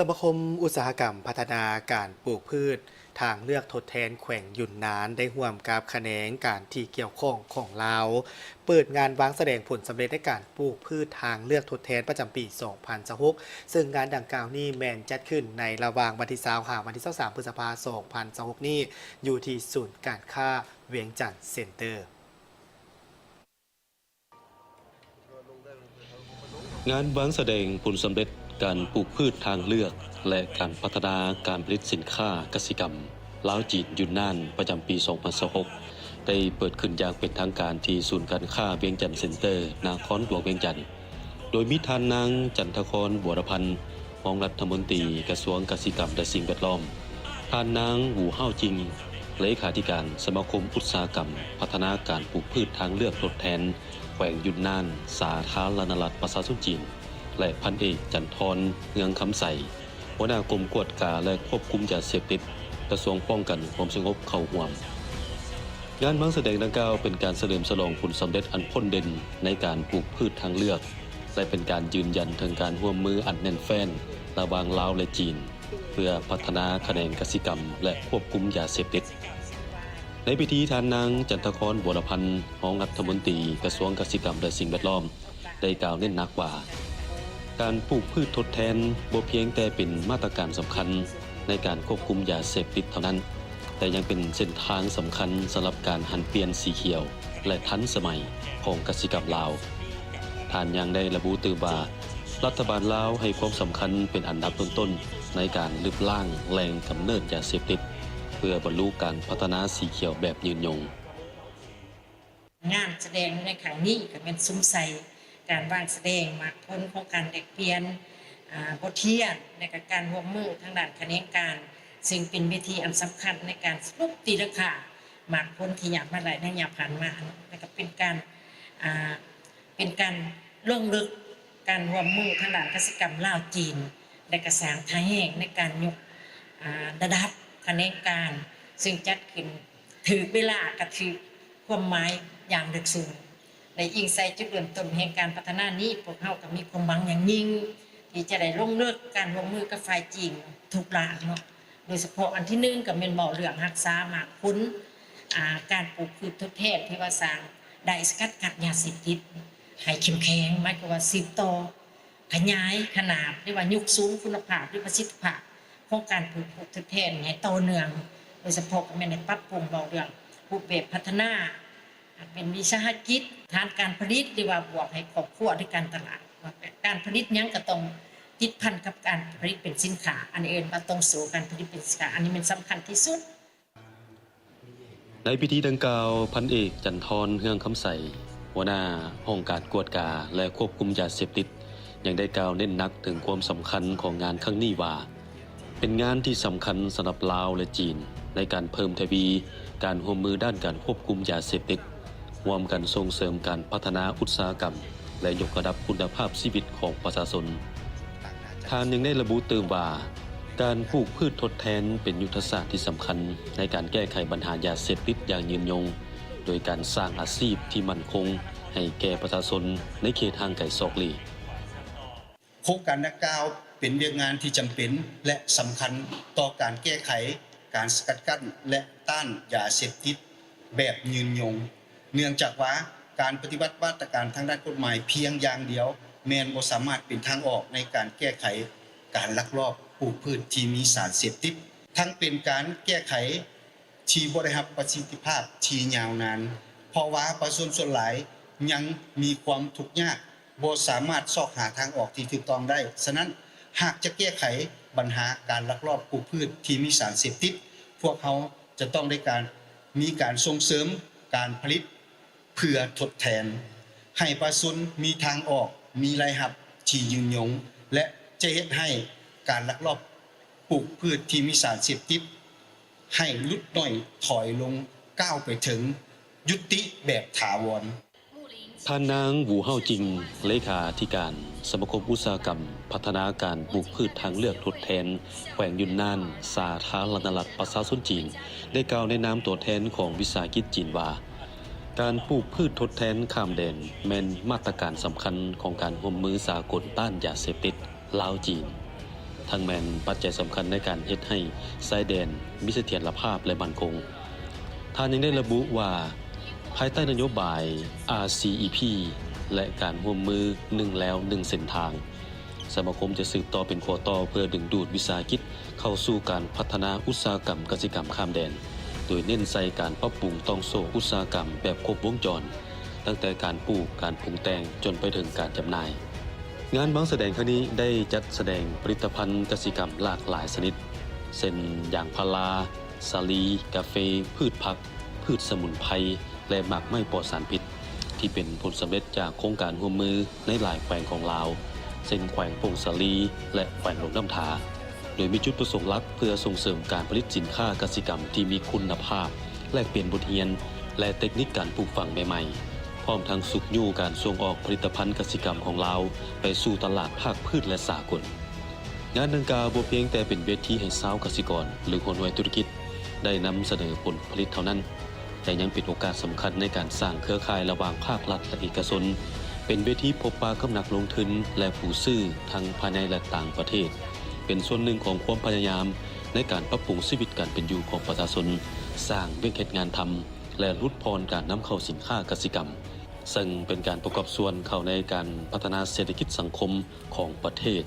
สมาคมอุตสาหกรรมพัฒนาการปลูกพืชทางเลือกทดแทนแขวงยุนนานได้ร่วมกับแขนงการที่เกี่ยวข้องของลาวเปิดงานวางแสดงผลสำเร็จในการปลูกพืชทางเลือกทดแทนประจำปี 2026 ซึ่งงานดังกล่าวนี้แมนจัดขึ้นในระหว่างวันที่20วันที่23พฤษภาคม 2026 นี้อยู่ที่ศูนย์การค้าเวียงจันทร์เซ็นเตอร์งานวางแสดงผลสำเร็จการปลูกพืชทางเลือกและการพัฒนาการผลิตสินค้าเกษตรกรรมลาวจีนยุนนานประจำปี 2026 ได้เปิดขึ้นอย่างเป็นทางการที่ศูนย์การค้าเวียงจันทร์เซ็นเตอร์นครหลวงเวียงจันทร์โดยมีท่านนางจันทครบัวรพันธ์รองรัฐมนตรีกระทรวงเกษตรกรรมและสิ่งแวดล้อมท่านนางหูเฮาจิงเลขาธิการสมาคมอุตสาหกรรมพัฒนาการปลูกพืชทางเลือกทดแทนแขวงยุนนานสาธารณรัฐประชาชนจีนและพันเอกจันทรเงืองคำใสหัวหน้ากรมกวดกาและควบคุมยาเสพติดกระทรวงป้องกันความสงบเข้าร่วมงานวางแสดงดังกล่าวเป็นการเฉลิมฉลองผลสำเร็จอันพ้นเด่นในการปลูกพืชทางเลือกและเป็นการยืนยันถึงการร่วมมืออันแน่นแฟ้นระหว่างลาวและจีนเพื่อพัฒนาแขนงกสิกรรมและควบคุมยาเสพติดในพิธีท่านนางจันทครบัวรพันธ์รองรัฐมนตรีกระทรวงเกษตรกรรมและสิ่งแวดล้อมได้กล่าวเน้นหนักว่าการปลูกพืชทดแทนบ่เพียงแต่เป็นมาตรการสำคัญในการควบคุมยาเสพติดเท่านั้นแต่ยังเป็นเส้นทางสำคัญสำหรับการหันเปลี่ยนสีเขียวและทันสมัยของกสิกรรมลาวท่านยังได้ระบุตื่นว่ารัฐบาลลาวให้ความสำคัญเป็นอันดับต้นๆในการลดล้างแหล่งกำเนิดยาเสพติดเพื่อบรรลุการพัฒนาสีเขียวแบบยืนยงงานแสดงในครั้งนี้ก็เป็นซุ้มใส่การวางแสดงมากพ้นของการแลกเปลี่ยนบทเรียนในการร่วมมือทางด้านแขนงการซึ่งเป็นเวทีอันสำคัญในการสรุปตีราคามากพ้นที่อยากมาหลายในยามผ่านมาและก็เป็นการลงลึกการร่วมมือทางด้านเกษตรกรรมลาวจีนและกระสางทางแห่งในการยกระดับแขนงการซึ่งจัดขึ้นถือเวลากระถือความหมายอย่างลึกซึ้งในอิงใส่จุดเริ่มต้นแห่งการพัฒนานี้พวกเขาก็มีความหวังอย่างยิ่งที่จะได้ลงเลิกการลงมือกับฝ่ายจีนทุกด้านเนาะโดยเฉพาะอันที่หนึ่งก็เป็นบ่อเรื่องรักษาหมากคุ้นการปลูกพืชทดแทนที่ว่าสร้างได้สกัดกั้นยาเสพติดให้เข้มแข็งหมายความว่าสืบต่อขยายขนาดหรือว่ายกสูงคุณภาพหรือประสิทธิภาพของการปลูกพืชทดแทนให้ต่อเนื่องโดยเฉพาะก็ในปรับปรุงบ่อเรื่องรูปแบบพัฒนาเป็นวิสาหกิจทางการผลิตหรือว่าบวกให้ครอบครัวด้วยการตลาดการผลิตยังก็ต้องติดพันกับการผลิตเป็นสินค้าอันอื่นมาต้องสู่การผลิตเป็นสินค้าอันนี้มันสำคัญที่สุดในพิธีดังกล่าวพันเอกจันทรเฮืองคำใสหัวหน้าห้องการกวดกาและควบคุมยาเสพติดยังได้กล่าวเน้นหนักถึงความสำคัญของงานครั้งนี้ว่าเป็นงานที่สำคัญสำหรับลาวและจีนในการเพิ่มทวีการร่วมมือด้านการควบคุมยาเสพติดร่วมกันส่งเสริมการพัฒนาอุตสาหกรรมและยกระดับคุณภาพชีวิตของประชาชนท่านยังได้ระบุเติมว่าการปลูกพืชทดแทนเป็นยุทธศาสตร์ที่สำคัญในการแก้ไขปัญหายาเสพติดอย่างยืนยงโดยการสร้างอาชีพที่มั่นคงให้แก่ประชาชนในเขตห่างไกลซอกหลีโครงการดังกล่าวเป็นเรื่องงานที่จำเป็นและสำคัญต่อการแก้ไขการสกัดกั้นและต้านยาเสพติดแบบยืนยงเนื่องจากว่าการปฏิบัติมาตรการทางด้านกฎหมายเพียงอย่างเดียวแม้นบ่สามารถเป็นทางออกในการแก้ไขการลักลอบปลูกพืชที่มีสารเสพติดทั้งเป็นการแก้ไขที่บ่ได้รับประสิทธิภาพที่ยาวนานเพราะว่าประชาชนส่วนหลายยังมีความทุกข์ยากบ่สามารถซอกหาทางออกที่ถูกต้องได้ฉะนั้นหากจะแก้ไขปัญหาการลักลอบปลูกพืชที่มีสารเสพติดพวกเขาจะต้องได้มีการส่งเสริมการผลิตเพื่อทดแทนให้ประชาชนมีทางออกมีรายรับที่ยืนยงและจะเฮ็ดให้การลักลอบปลูกพืชที่มีสารเสพติดให้ลดน้อยถอยลงก้าวไปถึงยุติแบบถาวรท่านนางหูเฮาจิงเลขาธิการสมาคมอุตสาหกรรมพัฒนาการปลูกพืชทางเลือกทดแทนแขวงยุนนานสาธารณรัฐประชาชนจีนได้กล่าวในนามตัวแทนของวิสาหกิจจีนว่าการปลูกพืชทดแทนข้ามแดนแม่นมาตรการสำคัญของการร่วมมือสากลต้านยาเสพติดลาวจีน ทั้งแม่นปัจจัยสำคัญในการเฮ็ดให้ชายแดนมีเสถียรภาพและมั่นคงท่านยังได้ระบุว่าภายใต้นโยบาย RCEP และการร่วมมือ1แล้ว1เส้นทางสมาคมจะสืบต่อเป็นข้อต่อเพื่อดึงดูดวิสาหกิจเข้าสู่การพัฒนาอุตสาหกรรมกสิกรรมข้ามแดนโดยเน้นใส่การปรับปรุงต้องโซ่อุตสาหกรรมแบบครบวงจรตั้งแต่การปลูกการปรุงแต่งจนไปถึงการจำหน่ายงานบางแสดงครั้งนี้ได้จัดแสดงผลิตภัณฑ์กสิกรรมหลากหลายชนิดเช่นยางพาราสาลีกาแฟพืชผักพืชสมุนไพรและหมากไม้ปลอดสารพิษที่เป็นผลสำเร็จจากโครงการร่วมมือในหลายแขวงของลาวเช่นแขวงโป่งสาลีและแขวงหลวงน้ำทาโดยมีจุดประสงค์หลักเพื่อส่งเสริมการผลิตสินค้ากสิกรรมที่มีคุณภาพแลกเปลี่ยนบทเรียนและเทคนิคการปลูกฝังใหม่ๆพร้อมทั้งสุขยู่การส่งออกผลิตภัณฑ์กสิกรรมของลาวไปสู่ตลาดภาคพืชและสากลงานดังกล่าวบ่เพียงแต่เป็นเวทีให้ชาวกสิกรหรือคนรวยธุรกิจได้นำเสนอผลผลิตเท่านั้นแต่ยังเป็นโอกาสสำคัญในการสร้างเครือข่ายระหว่างภาครัฐและเอกชนเป็นเวทีพบปะกับนักลงทุนและผู้ซื้อทั้งภายในและต่างประเทศเป็นส่วนหนึ่งของความพยายามในการปรับปรุงชีวิตการเป็นอยู่ของประชาชนสร้างเวทีงานทำและลดพรการนำเข้าสินค้ากสิกรรมซึ่งเป็นการประกอบส่วนเข้าในการพัฒนาเศรษฐกิจสังคมของประเทศ